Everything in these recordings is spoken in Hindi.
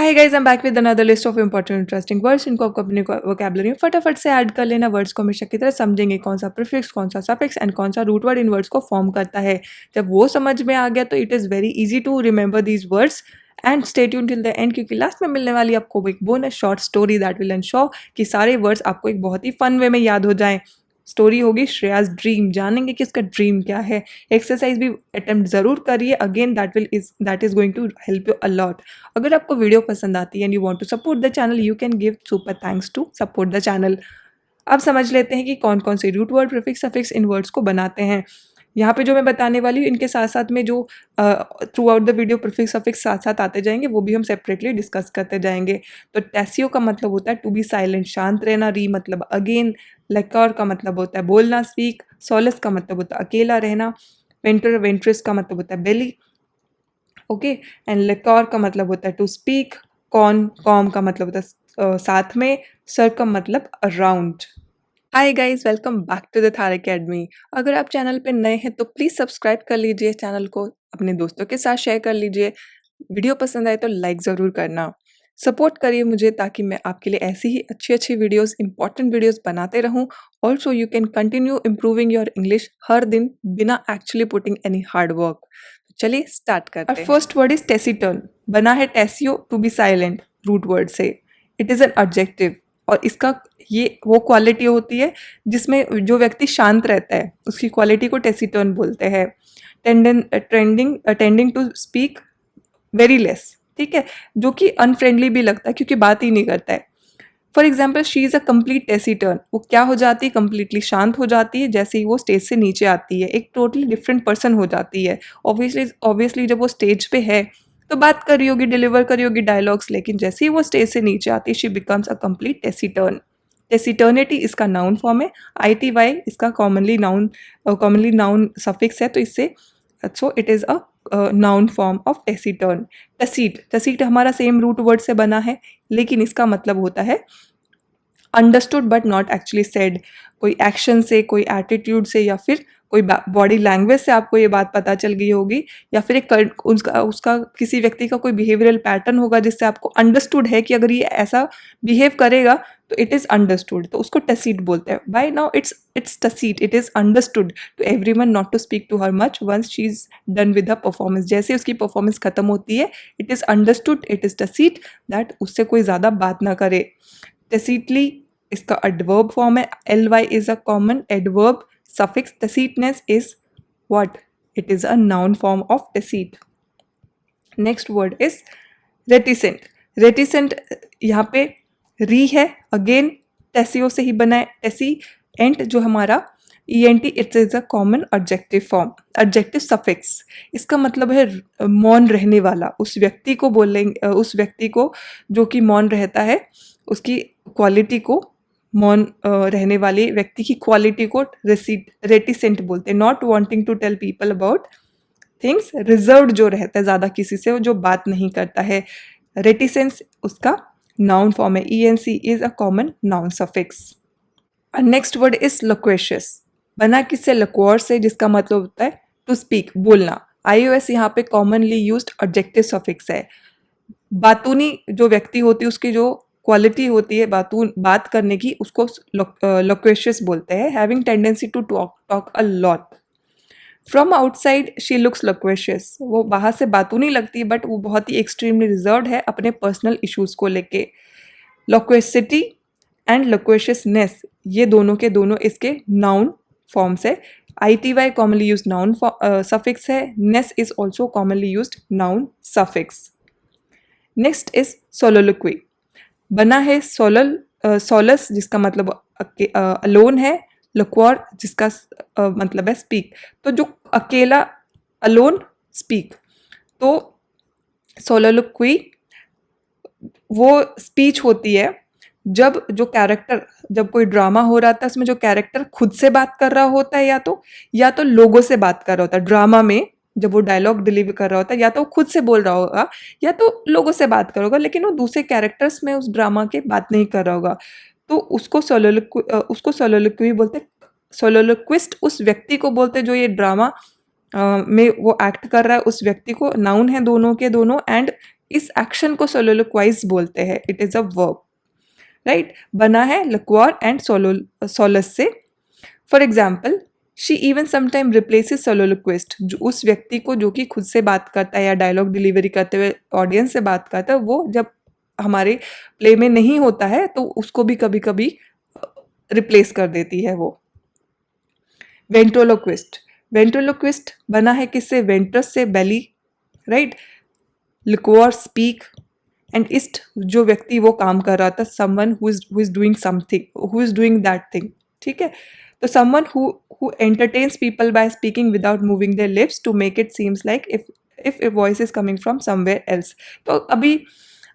Hi guys, I am back with another list of important interesting words. इनको आपको अपने वोकैबुलरी में फटाफट से ऐड कर लेना। वर्ड्स को हमेशा की तरह समझेंगे, कौन सा प्रीफिक्स, कौन सा सफिक्स एंड कौन सा रूट वर्ड इन वर्ड्स को फॉर्म करता है। जब वो समझ में आ गया तो it is very easy to remember these words and stay tune till the end, क्योंकि लास्ट में मिलने वाली आपको एक bonus short story that will ensure कि सारे वर्ड्स आपको एक बहुत ही फन वे में याद हो जाएं। स्टोरी होगी श्रेयाज ड्रीम, जानेंगे कि इसका ड्रीम क्या है। एक्सरसाइज भी अटेम्प्ट जरूर करिए, again that is going to help you a lot. अगर आपको वीडियो पसंद आती है and you want to support the channel, you can give super thanks to support the channel. अब समझ लेते हैं कि कौन कौन से रूट वर्ड, प्रीफिक्स, सफिक्स इन वर्ड्स को बनाते हैं। यहाँ पे जो मैं बताने वाली हूँ, इनके साथ साथ में जो through out the video prefix suffix साथ साथ आते जाएंगे, वो भी हम सेपरेटली डिस्कस करते जाएंगे। तो टेसियो का मतलब होता है टू बी साइलेंट, शांत रहना। री मतलब अगेन। लेकर का मतलब होता है बोलना, स्पीक। सोलस का मतलब होता है अकेला रहना। वेंटर वेंट्रिस का मतलब होता है बेली। ओके। एंड लेकर का मतलब होता है टू स्पीक। कॉम का मतलब होता है साथ में। सर का मतलब around. Hi guys, welcome back to the Thar academy. अगर आप चैनल पे नए हैं तो प्लीज़ सब्सक्राइब कर लीजिए, चैनल को अपने दोस्तों के साथ शेयर कर लीजिए। वीडियो पसंद आए तो लाइक ज़रूर करना। सपोर्ट करिए मुझे ताकि मैं आपके लिए ऐसी ही अच्छी अच्छी वीडियोस, इंपॉर्टेंट वीडियोस बनाते रहूं। Also you can continue improving your English हर दिन बिना actually putting any hard work. चलिए स्टार्ट करते हैं। फर्स्ट वर्ड इज टेसिटर्न, बना है टेसियो to be silent root word से। इट इज़ एन एडजेक्टिव और इसका ये वो क्वालिटी होती है जिसमें जो व्यक्ति शांत रहता है उसकी क्वालिटी को टेसिटर्न बोलते हैं। Tending to speak very less, ठीक है, जो कि अनफ्रेंडली भी लगता है क्योंकि बात ही नहीं करता है। For example, she is a complete taciturn, वो क्या हो जाती है, कंप्लीटली शांत हो जाती है जैसे ही वो स्टेज से नीचे आती है, एक टोटली डिफरेंट पर्सन हो जाती है। ऑब्वियसली जब वो स्टेज पे है तो बात कर रही होगी, डिलीवर कर रही होगी डायलॉग्स, लेकिन जैसे ही वो स्टेज से नीचे आती है she becomes a complete taciturn. Taciturnity इसका नाउन फॉर्म है। ITY इसका कॉमनली नाउन सफिक्स है, तो इससे so it is a noun form of taciturn. Tacit हमारा सेम रूट वर्ड से बना है, लेकिन इसका मतलब होता है understood but not actually said. कोई एक्शन से, कोई एटीट्यूड से, या फिर कोई बॉडी लैंग्वेज से आपको ये बात पता चल गई होगी, या फिर उसका किसी व्यक्ति का कोई बिहेवियरल पैटर्न होगा जिससे आपको अंडरस्टूड है कि अगर ये ऐसा बिहेव करेगा तो इट इज़ अंडरस्टूड, तो उसको टसीट बोलते हैं। By now it's tacit, it is understood to everyone not to speak to her much once she is done with the performance. जैसे उसकी परफॉर्मेंस खत्म होती है, it is understood, it is tacit that उससे कोई ज़्यादा बात ना करे। टसीटली इसका एडवर्ब फॉर्म है। ly is a common adverb suffix. Tacitness is what? It is a noun form of tacit. Next word is reticent. Reticent यहाँ पे री है, अगेन टेसियो से ही बना है। टेसी एंट जो हमारा ENT, it is a common adjective form, adjective suffix. इसका मतलब है मौन रहने वाला। उस व्यक्ति को बोलेंगे, उस व्यक्ति को जो कि मौन रहता है, उसकी क्वालिटी को, मौन रहने वाले व्यक्ति की क्वालिटी को रेटिसेंट बोलते हैं। Not wanting to tell people about things, reserved जो रहता है ज़्यादा किसी से, जो बात नहीं करता है। रेटिसेंस उसका नाउन फॉर्म है। ENC is a common noun suffix. Next word is loquacious, बना किससे? लक्वर से, जिसका मतलब होता है टू स्पीक, बोलना। IOS यहाँ पे कॉमनली यूज्ड एडजेक्टिव सफिक्स है। बातूनी जो व्यक्ति होती है, उसकी जो क्वालिटी होती है बात करने की, उसको लोक्वेशियस बोलते हैं। Having tendency to talk a lot. From outside she looks loquacious, वो बाहर से बातूनी लगती है बट वो बहुत ही एक्सट्रीमली रिजर्व्ड है अपने पर्सनल इश्यूज को लेके। लोक्वेसिटी एंड लोक्वेशियसनेस, ये दोनों के दोनों इसके नाउन फॉर्म्स है। ITY commonly use noun suffix है। Ness is also commonly use noun suffix. Next is soliloquy, बना है सोलस जिसका मतलब अलोन है। लक्वर जिसका मतलब है स्पीक। तो जो अकेला, अलोन, स्पीक, तो सोलोलिक्वी वो स्पीच होती है जब जब कोई ड्रामा हो रहा था उसमें जो कैरेक्टर खुद से बात कर रहा होता है, या तो लोगों से बात कर रहा होता है। ड्रामा में जब वो डायलॉग डिलीवर कर रहा होता है, या तो वो खुद से बोल रहा होगा या तो लोगों से बात कर होगा, लेकिन वो दूसरे कैरेक्टर्स में उस ड्रामा के बात नहीं कर रहा होगा, तो उसको सोलोलिक्वी बोलते। सोलोलिक्विस्ट उस व्यक्ति को बोलते जो ये ड्रामा में वो एक्ट कर रहा है, उस व्यक्ति को। नाउन है दोनों के दोनों, एंड इस एक्शन को सोलोलोक्वाइज बोलते हैं, it is a verb, right. बना है लिक्वार एंड सोलस से। For example, she even sometime replaces soliloquist, जो उस व्यक्ति को जो कि खुद से बात करता है या डायलॉग डिलीवरी करते हुए ऑडियंस से बात करता है, वो जब हमारे प्ले में नहीं होता है तो उसको भी कभी कभी रिप्लेस कर देती है वो। वेंट्रोलोक्विस्ट, वेंट्रोलोक्विस्ट बना है किससे? वेंट्रस से, belly, right. Loqui speak, and ist जो व्यक्ति वो काम कर रहा था, someone who is doing something, who is doing that thing, ठीक है। तो someone who entertains people by speaking without moving their lips to make it seems like if a voice is coming from somewhere else. तो अभी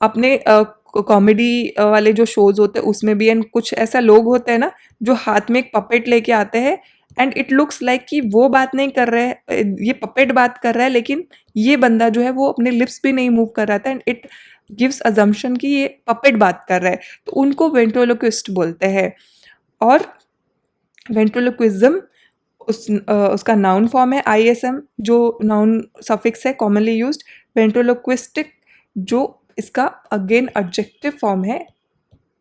अपने कॉमेडी वाले जो शोज होते हैं उसमें भी एंड कुछ ऐसा लोग होते हैं ना जो हाथ में एक पपेट लेके आते हैं एंड इट लुक्स लाइक कि वो बात नहीं कर रहे हैं, ये पपेट बात कर रहा है, लेकिन ये बंदा जो है वो अपने लिप्स भी नहीं मूव कर रहा था एंड इट गिव्स अजम्पशन कि ये पपेट बात कर रहा है, तो उनको वेंट्रोलोक्विस्ट बोलते हैं। और वेंट्रोलोक्विज्म उसका नाउन फॉर्म है ISM, जो नाउन सफिक्स है कॉमनली यूज्ड। वेंट्रोलोक्विस्टिक जो इसका अगेन एडजेक्टिव फॉर्म है,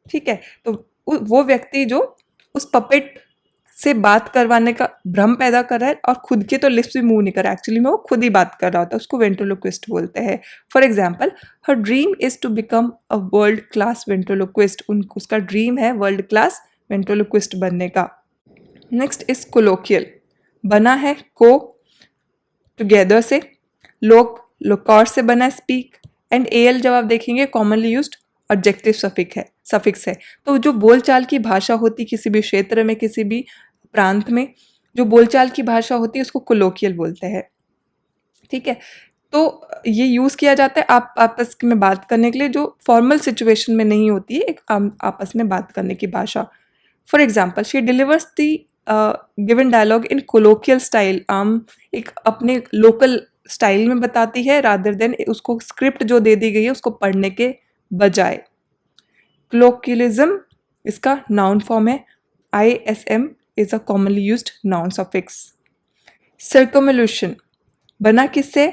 ठीक है। तो वो व्यक्ति जो उस पपेट से बात करवाने का भ्रम पैदा कर रहा है और खुद के तो लिप्स भी मूव नहीं कर रहा, एक्चुअली में वो खुद ही बात कर रहा होता है, उसको वेंट्रोलोक्विस्ट बोलते हैं। For example, her dream is to become a world class ventriloquist, उसका ड्रीम है वर्ल्ड क्लास वेंट्रोलोक्विस्ट बनने का। नेक्स्ट इज कोलोकियल, बना है को टुगेदर से, लोक लोकॉर से बना है स्पीक, एंड AL जब आप देखेंगे कॉमनली यूज्ड ऑब्जेक्टिव सफिक्स है। तो जो बोलचाल की भाषा होती किसी भी क्षेत्र में, किसी भी प्रांत में जो बोलचाल की भाषा होती है उसको कोलोकियल बोलते हैं, ठीक है। तो ये यूज़ किया जाता है आप आपस में बात करने के लिए जो फॉर्मल सिचुएशन में नहीं होती है, एक आपस में बात करने की भाषा। For example, she delivers the given dialogue in colloquial style, एक अपने लोकल स्टाइल में बताती है रादर देन उसको स्क्रिप्ट जो दे दी गई है उसको पढ़ने के बजाय। कोलोकियलिज्म इसका नाउन फॉर्म है, ISM is a commonly used noun suffix. Circumlocution बना किससे?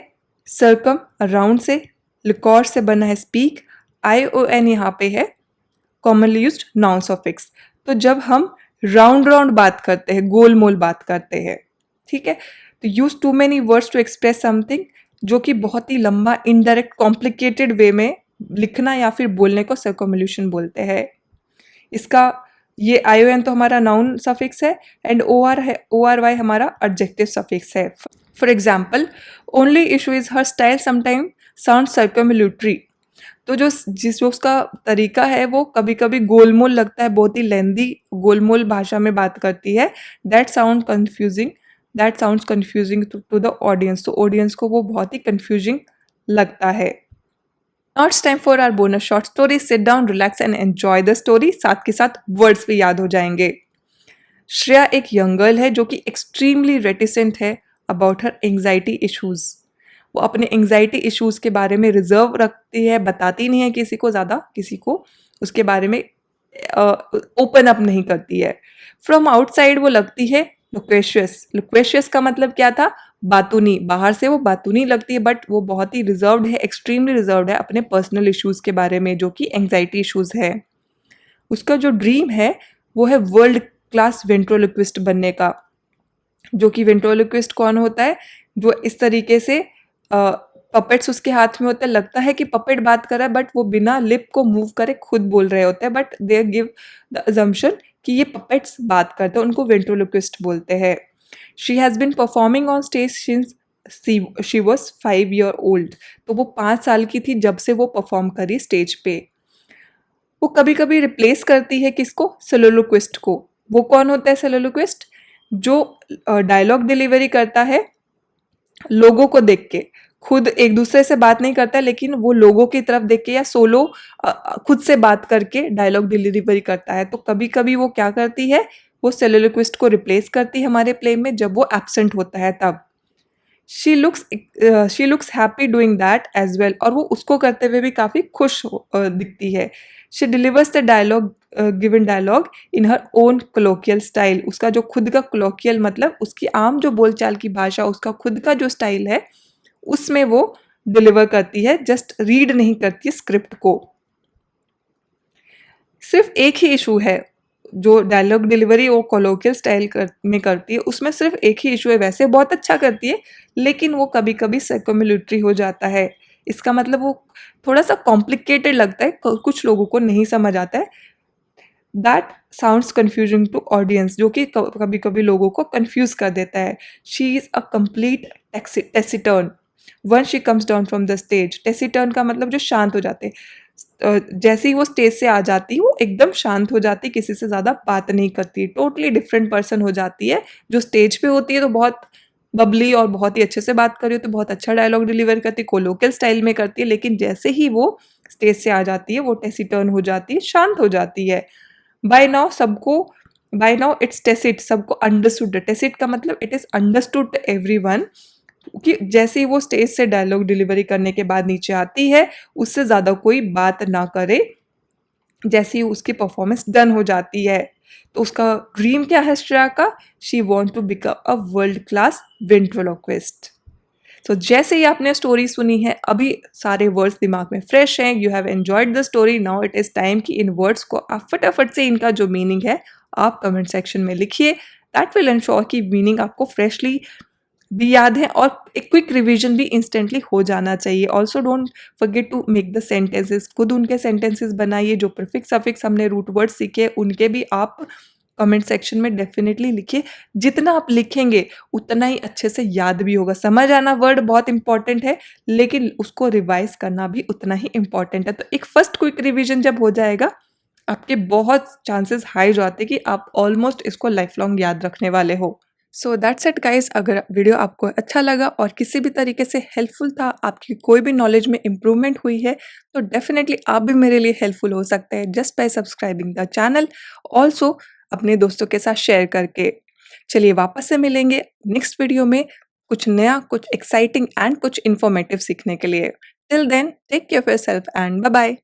सर्कम अराउंड से, लिकॉर से बना है स्पीक, ION यहाँ पे है कॉमनली यूज्ड नाउन सफिक्स। तो जब हम राउंड बात करते हैं, गोल मोल बात करते हैं, ठीक है, तो use to many words to express something, जो कि बहुत ही लंबा इनडायरेक्ट कॉम्प्लिकेटेड वे में लिखना या फिर बोलने को सर्कमल्यूशन बोलते हैं। इसका ये ION तो हमारा नाउन सफिक्स है एंड ORY हमारा एडजेक्टिव सफिक्स है। For example, only issue is her style sometime sound circumlocutory, तो जो उसका तरीका है वो कभी कभी गोलमोल लगता है, बहुत ही लेंदी गोलमोल भाषा में बात करती है। That sounds confusing to the audience, तो ऑडियंस को वो बहुत ही कंफ्यूजिंग लगता है। Now it's time for our bonus short story. Sit down, relax and enjoy the story. साथ के साथ वर्ड्स भी याद हो जाएंगे। श्रेया एक यंग गर्ल है जो कि एक्सट्रीमली रेटिसेंट है अबाउट हर एंग्जाइटी इश्यूज। वो अपने एंग्जाइटी इश्यूज के बारे में रिजर्व रखती है, बताती नहीं है किसी को, ज़्यादा किसी को उसके बारे में ओपन अप नहीं करती है। फ्रॉम आउटसाइड वो लगती है लुक्वेशियस का मतलब क्या था? बातूनी। बाहर से वो बातूनी लगती है बट वो बहुत ही रिजर्व्ड है, एक्सट्रीमली रिजर्व्ड है अपने पर्सनल इश्यूज के बारे में जो कि एंग्जाइटी इश्यूज है। उसका जो ड्रीम है वो है वर्ल्ड क्लास वेंट्रोलोक्विस्ट बनने का। जो कि वेंट्रोलोक्विस्ट कौन होता है? जो इस तरीके से पपेट्स उसके हाथ में होता है, लगता है कि पपेट बात कर रहा है बट वो बिना लिप को मूव करे खुद बोल रहे होते हैं, but they give the assumption कि ये पपेट्स बात करते हैं, उनको वेंट्रोलोक्विस्ट बोलते हैं। She has been performing on stage since she was 5 year old, तो वो 5 साल की थी जब से वो परफॉर्म करी स्टेज पे। वो कभी कभी रिप्लेस करती है किसको? सोलोलोक्विस्ट को। वो कौन होता है सोलोलोक्विस्ट? जो डायलॉग डिलीवरी करता है लोगों को देख के, खुद एक दूसरे से बात नहीं करता लेकिन वो लोगों की तरफ देख के या सोलो खुद से बात करके डायलॉग डिलीवरी करता है। तो कभी कभी वो क्या करती है, वो सोलोलोक्विस्ट को रिप्लेस करती है हमारे प्ले में जब वो एब्सेंट होता है तब। She looks happy doing that as well, और वो उसको करते हुए भी काफ़ी खुश दिखती है। She delivers the dialogue given dialogue in her own colloquial style, उसका जो खुद का कोलोकियल मतलब उसकी आम जो बोलचाल की भाषा, उसका खुद का जो स्टाइल है उसमें वो डिलीवर करती है, जस्ट रीड नहीं करती है स्क्रिप्ट को। सिर्फ एक ही इशू है जो डायलॉग डिलीवरी वो कोलोकियल स्टाइल में करती है, उसमें सिर्फ एक ही इशू है। वैसे बहुत अच्छा करती है, लेकिन वो कभी कभी साइकोमिलिट्री हो जाता है। इसका मतलब वो थोड़ा सा कॉम्प्लिकेटेड लगता है, कुछ लोगों को नहीं समझ आता है। That sounds confusing to audience, जो कि कभी कभी लोगों को कंफ्यूज कर देता है। She is a complete taciturn when she comes down from the stage. Taciturn का मतलब जो शांत हो जाते हैं। जैसे ही वो स्टेज से आ जाती है वो एकदम शांत हो जाती है, किसी से ज़्यादा बात नहीं करती, टोटली डिफरेंट पर्सन हो जाती है। जो स्टेज पे होती है तो बहुत बबली और बहुत ही अच्छे से बात कर रही होती है, बहुत अच्छा डायलॉग डिलीवर करती है, कोलोकियल स्टाइल में करती है, लेकिन जैसे ही वो स्टेज से आ जाती है वो टेसिटर्न हो जाती है, शांत हो जाती है। बाय नाउ सबको बाय नाउ इट्स टेसिट, सबको अंडरस्टूड। टेसिट का मतलब इट इज अंडरस्टूड एवरीवन, कि जैसे ही वो स्टेज से डायलॉग डिलीवरी करने के बाद नीचे आती है, उससे ज़्यादा कोई बात ना करे, जैसे ही उसकी परफॉर्मेंस डन हो जाती है। तो उसका ड्रीम क्या है श्रेया का? She want to become a world class ventriloquist. तो जैसे ही आपने स्टोरी सुनी है, अभी सारे वर्ड्स दिमाग में फ्रेश हैं, you have enjoyed the story, now it is time कि इन वर्ड्स को आप फटाफट से इनका जो मीनिंग है आप कमेंट सेक्शन में लिखिए। दैट विल इंश्योर कि मीनिंग आपको फ्रेशली भी याद है, और एक क्विक रिवीजन भी इंस्टेंटली हो जाना चाहिए। Also don't forget to make the sentences, खुद उनके सेंटेंसेस बनाइए। जो प्रीफिक्स सफिक्स हमने रूट वर्ड सीखे उनके भी आप कमेंट सेक्शन में डेफिनेटली लिखिए। जितना आप लिखेंगे उतना ही अच्छे से याद भी होगा। समझ आना वर्ड बहुत इंपॉर्टेंट है, लेकिन उसको रिवाइज करना भी उतना ही इम्पॉर्टेंट है। तो एक फर्स्ट क्विक रिवीजन जब हो जाएगा, आपके बहुत चांसेस हाई हो जाते हैं कि आप ऑलमोस्ट इसको लाइफ लॉन्ग याद रखने वाले हो। So that's it guys. अगर वीडियो आपको अच्छा लगा और किसी भी तरीके से हेल्पफुल था, आपकी कोई भी नॉलेज में इम्प्रूवमेंट हुई है, तो डेफिनेटली आप भी मेरे लिए हेल्पफुल हो सकते हैं just by subscribing the channel, also अपने दोस्तों के साथ शेयर करके। चलिए वापस से मिलेंगे नेक्स्ट वीडियो में, कुछ नया, कुछ एक्साइटिंग एंड कुछ इन्फॉर्मेटिव सीखने के लिए। Till then take care of yourself and bye bye.